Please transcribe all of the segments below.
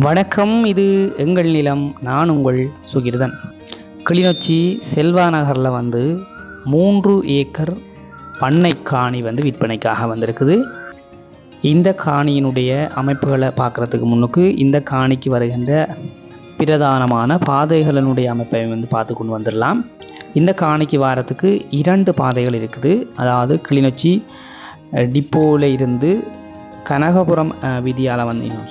வணக்கம். இது எங்கள் நிலம். நான் உங்கள் சுகிர்தன். கிளிநொச்சி செல்வா நகரில் 3 ஏக்கர் பண்ணை காணி விற்பனைக்காக வந்திருக்குது. இந்த காணியினுடைய அமைப்புகளை பார்க்குறதுக்கு முன்னுக்கு இந்த காணிக்கு வருகின்ற பிரதானமான பாதைகளினுடைய அமைப்பை பார்த்து கொண்டு வந்துடலாம். இந்த காணிக்கு வாரத்துக்கு 2 பாதைகள் இருக்குது. அதாவது கிளிநொச்சி டிப்போவில் இருந்து கனகபுரம் வீதியால்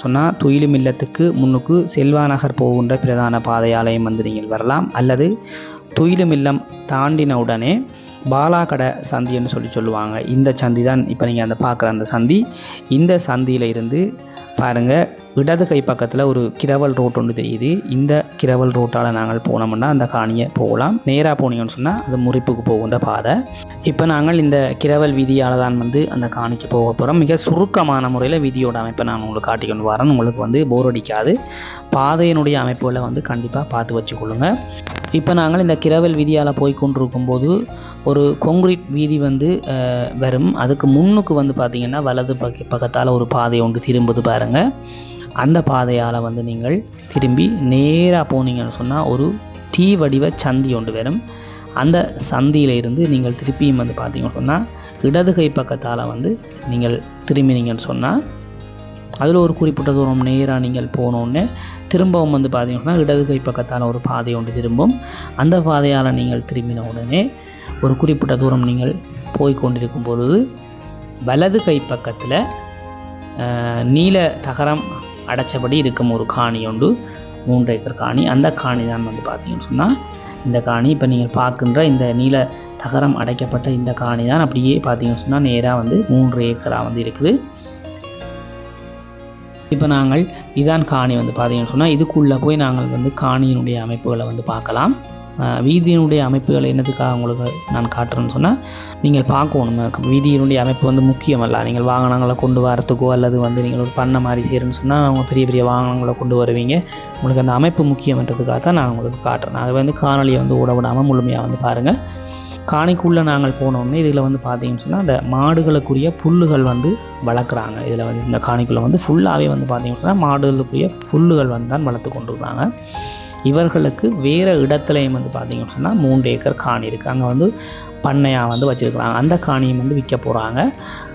சொன்னால் துயிலும் இல்லத்துக்கு முன்னுக்கு செல்வா நகர் போகின்ற பிரதான பாதையாலையும் நீங்கள் வரலாம். அல்லது துயிலும் இல்லம் தாண்டின உடனே பாலாக்கடை சந்தின்னு சொல்லுவாங்க. இந்த சந்தி தான் இப்போ நீங்கள் பார்க்குற அந்த சந்தி. இந்த சந்தியில் இருந்து பாருங்கள், இடது கை பக்கத்தில் ஒரு கிரவல் ரோட் ஒன்று தெரியுது. இந்த கிரவல் ரோட்டால் நாங்கள் போனோம்னா அந்த காணியை போகலாம். நேராக போனீங்கன்னு சொன்னால் அது முறிப்புக்கு போகின்ற பாதை. இப்போ நாங்கள் இந்த கிரவல் வீதியால் தான் அந்த காணிக்கு போக போகிறோம். மிக சுருக்கமான முறையில் வீதியோட அமைப்பை நான் உங்களுக்கு காட்டிக்கொண்டு வரேன். உங்களுக்கு போர் அடிக்காது. பாதையினுடைய அமைப்புகளை கண்டிப்பாக பார்த்து வச்சுக்கொள்ளுங்க. இப்போ நாங்கள் இந்த கிரவல் வீதியால் போய் கொண்டிருக்கும்போது ஒரு கொங்கிரீட் வீதி வரும். அதுக்கு முன்னுக்கு பார்த்திங்கன்னா வலது பக்கத்தால் ஒரு பாதை ஒன்று திரும்புது பாருங்கள். அந்த பாதையால் நீங்கள் திரும்பி நேராக போனீங்கன்னு சொன்னால் ஒரு டீ வடிவ சந்தி ஒன்று வரும். அந்த சந்தியில் இருந்து நீங்கள் திருப்பியும் பார்த்தீங்கன்னு சொன்னால் இடது கை பக்கத்தால் நீங்கள் திரும்பினீங்கன்னு சொன்னால் அதில் ஒரு குறிப்பிட்ட தூரம் நேராக நீங்கள் போனோடனே திரும்பவும் பார்த்தீங்கன்னா இடது கை பக்கத்தால் ஒரு பாதை ஒன்று திரும்பும். அந்த பாதையால் நீங்கள் திரும்பின உடனே ஒரு குறிப்பிட்ட தூரம் நீங்கள் போய்கொண்டிருக்கும் பொழுது வலது கை பக்கத்தில் நீல தகரம் அடைச்சபடி இருக்கும் ஒரு காணி உண்டு. 3 ஏக்கர் காணி. அந்த காணி தான் பார்த்தீங்கன்னு சொன்னால் இந்த காணி. இப்போ நீங்கள் பார்க்கின்ற இந்த நீல தகரம் அடைக்கப்பட்ட இந்த காணி தான் அப்படியே பார்த்தீங்கன்னு சொன்னால் நேராக 3 ஏக்கராக இருக்குது. இப்போ நாங்கள் இதான் காணி பார்த்தீங்கன்னு சொன்னால் இதுக்குள்ளே போய் நாங்கள் காணியினுடைய அமைப்புகளை பார்க்கலாம். வீதியினுடைய அமைப்புகள் என்னதுக்காக உங்களுக்கு நான் காட்டுறேன்னு சொன்னால் நீங்கள் பார்க்கணும். வீதியினுடைய அமைப்பு முக்கியமல்ல. நீங்கள் வாகனங்களை கொண்டு வரத்துக்கோ அல்லது நீங்கள் ஒரு பண்ணை மாதிரி செய்கிறேன்னு சொன்னால் அவங்க பெரிய பெரிய வாகனங்களை கொண்டு வருவீங்க. உங்களுக்கு அந்த அமைப்பு முக்கியம்ன்றதுக்காக தான் நான் உங்களுக்கு காட்டுறேன். அது காணொலியை ஓட விடாமல் முழுமையாக பாருங்கள். காணிக்குள்ளே நாங்கள் போனோடனே இதில் பார்த்தீங்கன்னு சொன்னால் அந்த மாடுகளுக்குரிய புல்லுகள் வளர்க்குறாங்க. இதில் இந்த காணிக்குள்ளே ஃபுல்லாகவே பார்த்தீங்கன்னு சொன்னால் மாடுகளுக்குரிய புல்லுகள் தான் வளர்த்து கொண்டு வராங்க. இவர்களுக்கு வேறு இடத்துலையும் பார்த்தீங்கன்னு சொன்னால் 3 ஏக்கர் காணி இருக்குது. அங்கே பண்ணையாக வச்சுருக்குறாங்க. அந்த காணியும் விற்க போகிறாங்க.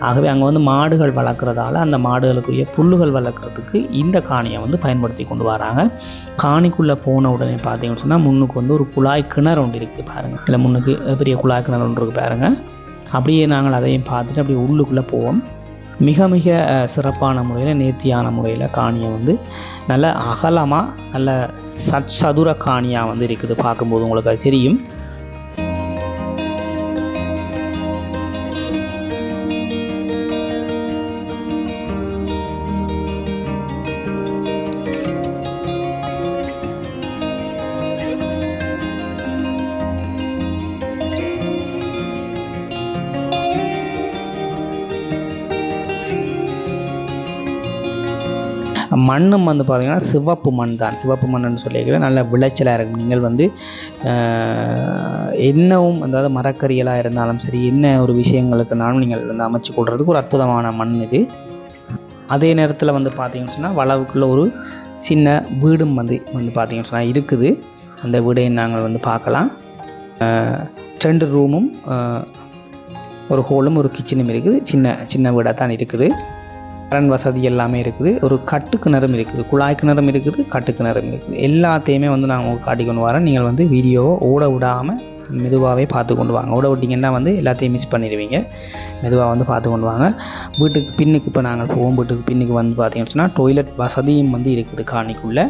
ஆகவே அங்கே மாடுகள் வளர்க்குறதால அந்த மாடுகளுக்குரிய புல்லுகள் வளர்க்குறதுக்கு இந்த காணியை பயன்படுத்தி கொண்டு வராங்க. காணிக்குள்ளே போன உடனே பார்த்தீங்கன்னு சொன்னால் முன்னுக்கு ஒரு குழாய் கிணறு ஒன்று இருக்குது பாருங்கள். இல்லை முன்னுக்கு பெரிய குழாய் கிணறு ஒன்று இருக்குது பாருங்கள். அப்படியே நாங்கள் அதையும் பார்த்துட்டு அப்படியே உள்ளுக்குள்ளே போவோம். மிக மிக சிறப்பான முறையில் நேர்த்தியான முறையில் காணியை நல்ல அகலமாக நல்ல சதுர காணியாக இருக்குது. பார்க்கும்போது உங்களுக்கு அது தெரியும். மண்ணும் பார்த்திங்கன்னா சிவப்பு மண் தான். சிவப்பு மண்ணுன்னு சொல்லியிருக்கிற நல்ல விளைச்சலாக இருக்கும். நீங்கள் என்னவும் அதாவது மரக்கறிகளாக இருந்தாலும் சரி, என்ன ஒரு விஷயங்களுக்குனாலும் நீங்கள் அமைச்சு கொள்றதுக்கு ஒரு அற்புதமான மண் இது. அதே நேரத்தில் பார்த்திங்கன்னு சொன்னால் வளவுக்குள்ள ஒரு சின்ன வீடும் பார்த்திங்கன்னு சொன்னால் இருக்குது. அந்த வீடையும் நாங்கள் பார்க்கலாம். 2 ரூமும் ஒரு ஹோலும் ஒரு கிச்சனும் இருக்குது. சின்ன வீடாக தான் இருக்குது. கரண்ட் வசதி எல்லாமே இருக்குது. ஒரு கட்டு கிணறும் இருக்குது. குழாய் கிணறும் இருக்குது. கட்டு கிணறும் இருக்குது. எல்லாத்தையுமே நான் உங்களுக்கு காட்டி கொண்டு வரேன். நீங்கள் வீடியோவை ஓட விடாமல் மெதுவாகவே பார்த்து கொண்டு வாங்க. ஓட விட்டிங்கன்னா எல்லாத்தையும் மிஸ் பண்ணிடுவீங்க. மெதுவாக பார்த்து கொண்டு வாங்க. வீட்டுக்கு பின்னுக்கு இப்போ நாங்கள் போவோம். வீட்டுக்கு பின்னுக்கு பார்த்தீங்கன்னு சொன்னால் டொய்லெட் வசதியும் இருக்குது காணிக்குள்ளே.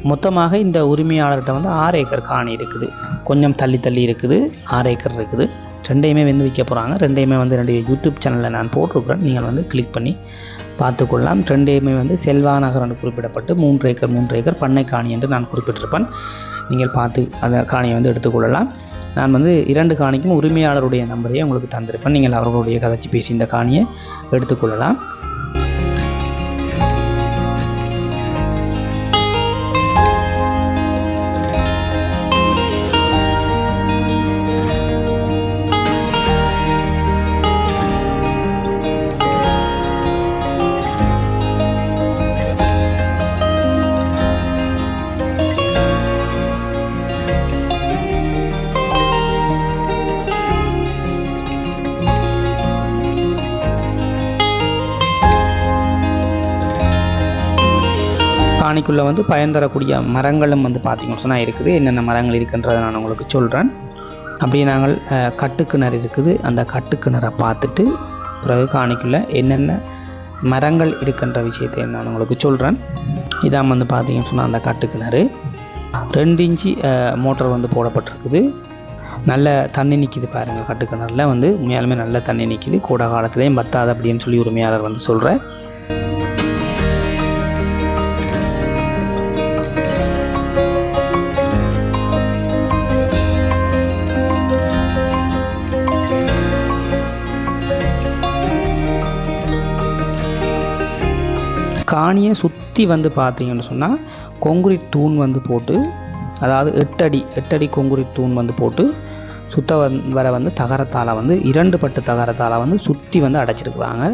மொத்தமாக இந்த உரிமையாளர்கிட்ட 6 ஏக்கர் காணி இருக்குது. கொஞ்சம் தள்ளி இருக்குது. 6 ஏக்கர் இருக்குது. 2யுமே விற்க போகிறாங்க. 2யுமே 2 யூடியூப் சேனலில் நான் போட்டிருக்கிறேன். நீங்கள் கிளிக் பண்ணி பார்த்துக்கொள்ளலாம். 2யுமே செல்வா நகர் குறிப்பிடப்பட்டு 3 ஏக்கர் பண்ணை காணி என்று நான் குறிப்பிட்டிருப்பேன். நீங்கள் பார்த்து அந்த காணியை எடுத்துக்கொள்ளலாம். நான் 2 காணிக்கும் உரிமையாளருடைய நம்பரையே உங்களுக்கு தந்திருப்பேன். நீங்கள் அவர்களுடைய கதைச்சி பேசி இந்த காணியை எடுத்துக்கொள்ளலாம். காணிக்குள்ளே வந்து பயன் தரக்கூடிய மரங்களும் வந்து பார்த்திங்கன்னு சொன்னால் இருக்குது. என்னென்ன மரங்கள் இருக்குன்றதை நான் உங்களுக்கு சொல்கிறேன். அப்படியே நாங்கள் கட்டுக்கிணறு இருக்குது, அந்த கட்டுக்கிணறை பார்த்துட்டு பிறகு காணிக்குள்ளே என்னென்ன மரங்கள் இருக்கின்ற விஷயத்தை நான் உங்களுக்கு சொல்கிறேன். இதான் வந்து பார்த்திங்கன்னு சொன்னால் அந்த கட்டுக்கிணறு 2 இன்ச்சு மோட்டர் வந்து போடப்பட்டிருக்குது. நல்ல தண்ணி நிற்கிது பாருங்கள். கட்டுக்கிணறில் வந்து உண்மையாலுமே நல்ல தண்ணி நிற்கிது. கோடை காலத்துலேயும் பத்தாது அப்படின்னு சொல்லி உரிமையாளர் வந்து சொல்கிறார். காணியை சுற்றி வந்து பார்த்தீங்கன்னு சொன்னால் கொங்குரிட் தூண் வந்து போட்டு, அதாவது 8 அடி கொங்குரிட் தூண் வந்து போட்டு சுத்த வர வந்து தகரத்தால் வந்து 2 பட்டு தகரத்தால் வந்து சுற்றி வந்து அடைச்சிருக்குறாங்க.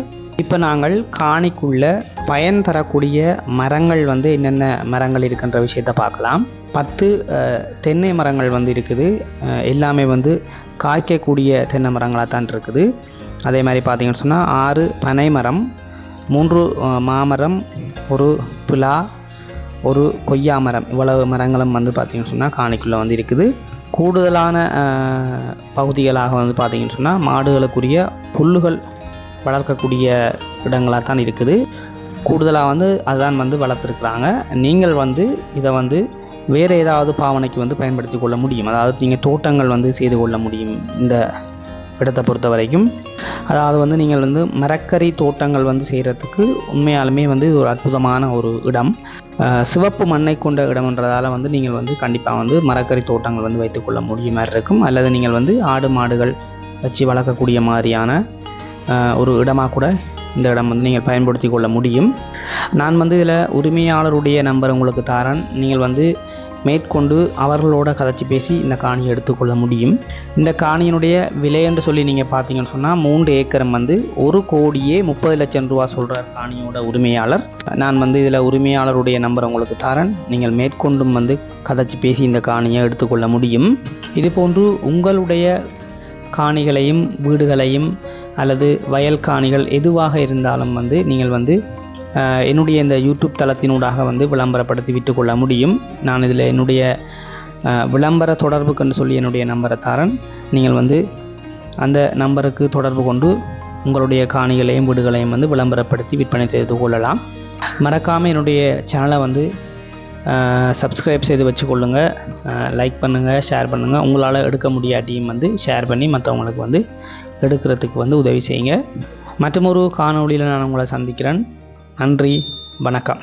இப்போ நாங்கள் காணிக்குள்ளே பயன் தரக்கூடிய மரங்கள் வந்து என்னென்ன மரங்கள் இருக்குன்ற விஷயத்தை பார்க்கலாம். 10 தென்னை மரங்கள் வந்து இருக்குது. எல்லாமே வந்து காய்க்கக்கூடிய தென்னை மரங்களாக தான் இருக்குது. அதே மாதிரி பார்த்திங்கன்னு சொன்னால் 6 பனை மரம், 3 மாமரம், 1 பிலா, 1 கொய்யா மரம், இவ்வளவு மரங்களும் வந்து பார்த்திங்கன்னு சொன்னால் காணிக்குள்ளே வந்து இருக்குது. கூடுதலான பகுதிகளாக வந்து பார்த்திங்கன்னு சொன்னால் மாடுகளுக்குரிய புல்லுகள் வளர்க்கக்கூடிய இடங்களாக தான் இருக்குது. கூடுதலாக வந்து அதுதான் வந்து வளர்த்துருக்குறாங்க. நீங்கள் வந்து இதை வந்து வேறு ஏதாவது பாவனைக்கு வந்து பயன்படுத்தி கொள்ள முடியும். அதாவது நீங்கள் தோட்டங்கள் வந்து செய்து கொள்ள முடியும் இந்த இடத்தை பொறுத்த வரைக்கும். அதாவது வந்து நீங்கள் வந்து மரக்கறி தோட்டங்கள் வந்து செய்கிறதுக்கு உண்மையாலுமே வந்து ஒரு அற்புதமான ஒரு இடம். சிவப்பு மண்ணை கொண்ட இடம்ன்றதால வந்து நீங்கள் வந்து கண்டிப்பாக வந்து மரக்கறி தோட்டங்கள் வந்து வைத்துக்கொள்ள முடியும் மாதிரி இருக்கும். அல்லது நீங்கள் வந்து ஆடு மாடுகள் வச்சு வளர்க்கக்கூடிய மாதிரியான ஒரு இடமாக கூட இந்த இடம் வந்து நீங்கள் பயன்படுத்தி கொள்ள முடியும். நான் வந்து இதில் உரிமையாளருடைய நம்பர் உங்களுக்கு தரேன். நீங்கள் வந்து மேற்கொண்டு அவர்களோட கதைச்சி பேசி இந்த காணியை எடுத்துக்கொள்ள முடியும். இந்த காணியினுடைய விலை என்று சொல்லி நீங்கள் பார்த்தீங்கன்னு சொன்னால் 3 ஏக்கரம் வந்து 1,30,00,000 ரூபா சொல்கிறார் காணியோட உரிமையாளர். நான் வந்து இதில் உரிமையாளருடைய நம்பர் உங்களுக்கு தரேன். நீங்கள் மேற்கொண்டும் வந்து கதைச்சி பேசி இந்த காணியை எடுத்துக்கொள்ள முடியும். இதுபோன்று உங்களுடைய காணிகளையும் வீடுகளையும் அல்லது வயல் காணிகள் எதுவாக இருந்தாலும் வந்து நீங்கள் வந்து என்னுடைய இந்த யூடியூப் தளத்தினூடாக வந்து விளம்பரப்படுத்தி விட்டுக்கொள்ள முடியும். நான் இதில் என்னுடைய விளம்பர தொடர்புக்குன்னு சொல்லி என்னுடைய நம்பரை தரேன். நீங்கள் வந்து அந்த நம்பருக்கு தொடர்பு கொண்டு உங்களுடைய காணிகளையும் வீடுகளையும் வந்து விளம்பரப்படுத்தி விற்பனை செய்து கொள்ளலாம். மறக்காமல் என்னுடைய சேனலை வந்து சப்ஸ்கிரைப் செய்து வச்சுக்கொள்ளுங்கள். லைக் பண்ணுங்கள், ஷேர் பண்ணுங்கள். உங்களால் எடுக்க முடியாட்டியும் வந்து ஷேர் பண்ணி மற்றவங்களுக்கு வந்து எடுக்கிறதுக்கு வந்து உதவி செய்யுங்க. மற்றொரு காணொளியில் நான் உங்களை சந்திக்கிறேன். நன்றி, வணக்கம்.